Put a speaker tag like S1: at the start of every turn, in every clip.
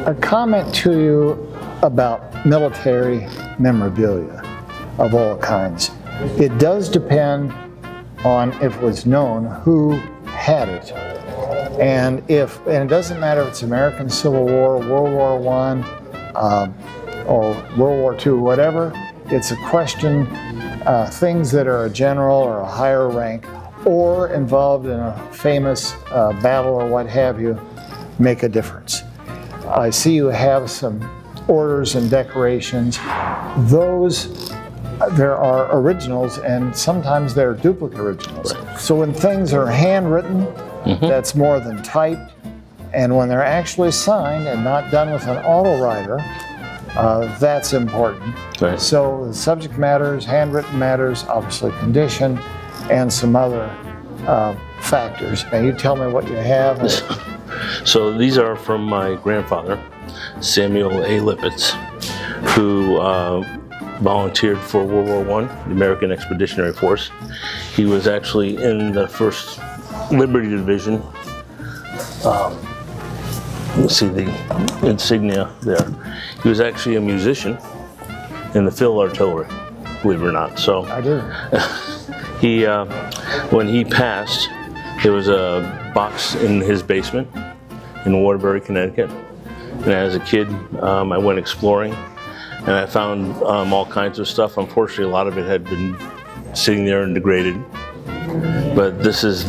S1: A comment to you about military memorabilia of all kinds. It does depend on if it was known who had it. And it doesn't matter if it's American Civil War, World War I, or World War II, whatever. It's a question, things that are a general or a higher rank or involved in a famous battle or what have you make a difference. I see you have some orders and decorations. Those, there are originals and sometimes they're duplicate originals.
S2: Right.
S1: So when things are handwritten, that's more than typed. And when they're actually signed and not done with an auto writer, that's important.
S2: Right.
S1: So the subject matters, handwritten matters, obviously condition, and some other factors. Now you tell me what you have.
S2: So these are from my grandfather, Samuel A. Lippitz, who volunteered for World War I, the American Expeditionary Force. He was actually in the 1st Liberty Division. Let's see the insignia there. He was actually a musician in the field artillery, believe it or not. So
S1: I do.
S2: he, when he passed, there was a box in his basement in Waterbury, Connecticut. And as a kid, I went exploring and I found all kinds of stuff. Unfortunately, a lot of it had been sitting there and degraded. But this is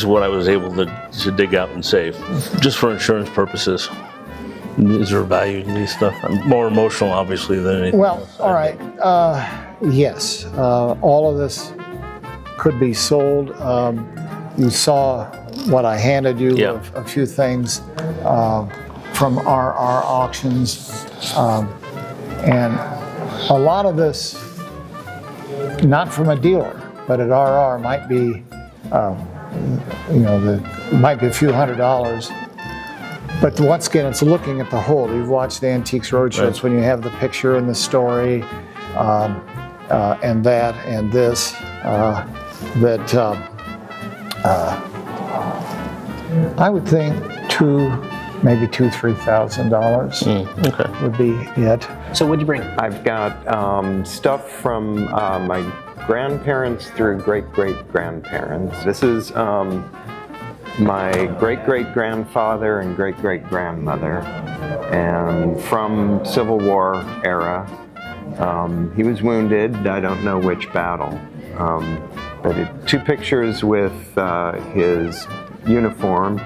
S2: what I was able to dig out and save, just for insurance purposes. Is there value in these stuff? I'm more emotional, obviously, than anything else.
S1: All right. Yes, all of this could be sold. You saw what I handed you,
S2: Yeah.
S1: a few things from our auctions. And a lot of this, not from a dealer, but at RR might be, might be a few $100s. But once again, it's looking at the whole. You've watched the Antiques Roadshow. It's when you have the picture and the story, and that and this, I would think maybe $2,000-3,000
S2: Okay.
S1: would be it.
S3: So what'd you bring?
S4: I've got stuff from my grandparents through great-great-grandparents. This is my great-great-grandfather and great-great-grandmother, and from Civil War era. He was wounded, I don't know which battle, but two pictures with his uniform,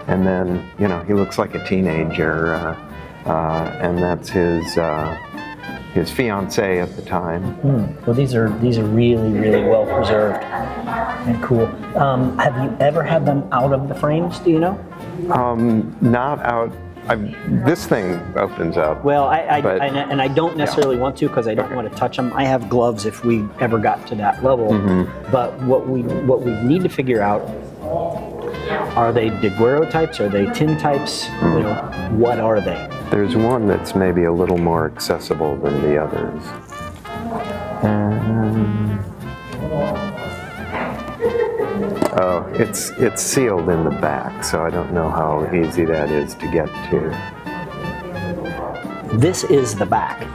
S4: and then, he looks like a teenager, and that's his fiancée at the time.
S3: Well, these are really, really well preserved and cool. Have you ever had them out of the frames? Do you know?
S4: Not out. This thing opens up.
S3: Well, I don't necessarily want to because I don't want to touch them. I have gloves if we ever got to that level. But what we need to figure out, are they daguerreotypes? Are they tin types? What are they?
S4: There's one that's maybe a little more accessible than the others. Oh, it's sealed in the back, so I don't know how easy that is to get to.
S3: This is the back.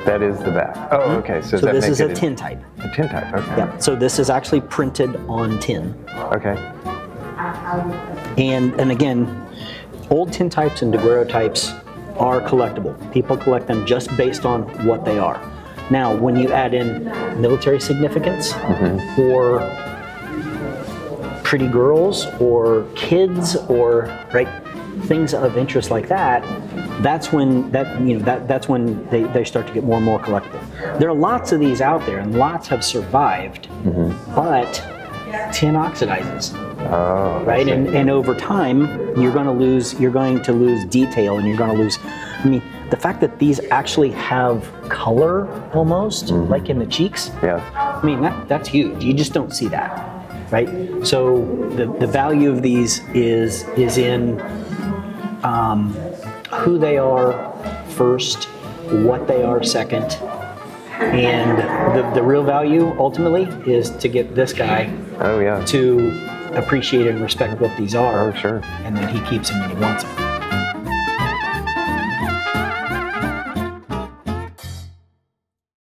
S4: That is the back. Oh, okay. So that
S3: this
S4: makes
S3: is
S4: it
S3: a tin type.
S4: A tin type. Okay.
S3: Yeah. So this is actually printed on tin.
S4: Okay.
S3: And again, old tin types and daguerreotypes are collectible. People collect them just based on what they are. Now, when you add in military significance or pretty girls or kids or things of interest like that, that's when that's when they start to get more and more collectible. There are lots of these out there, and lots have survived, but tin oxidizes.
S4: Oh,
S3: right, and over time you're going to lose detail, and you're going to lose. I mean, the fact that these actually have color almost, like in the cheeks.
S4: Yeah.
S3: I mean, that's huge. You just don't see that, right? So the value of these is in who they are first, what they are second, and the real value ultimately is to get this guy
S4: Oh, yeah.
S3: to appreciate and respect what these are.
S4: Oh, sure.
S3: And then he keeps them when he wants them.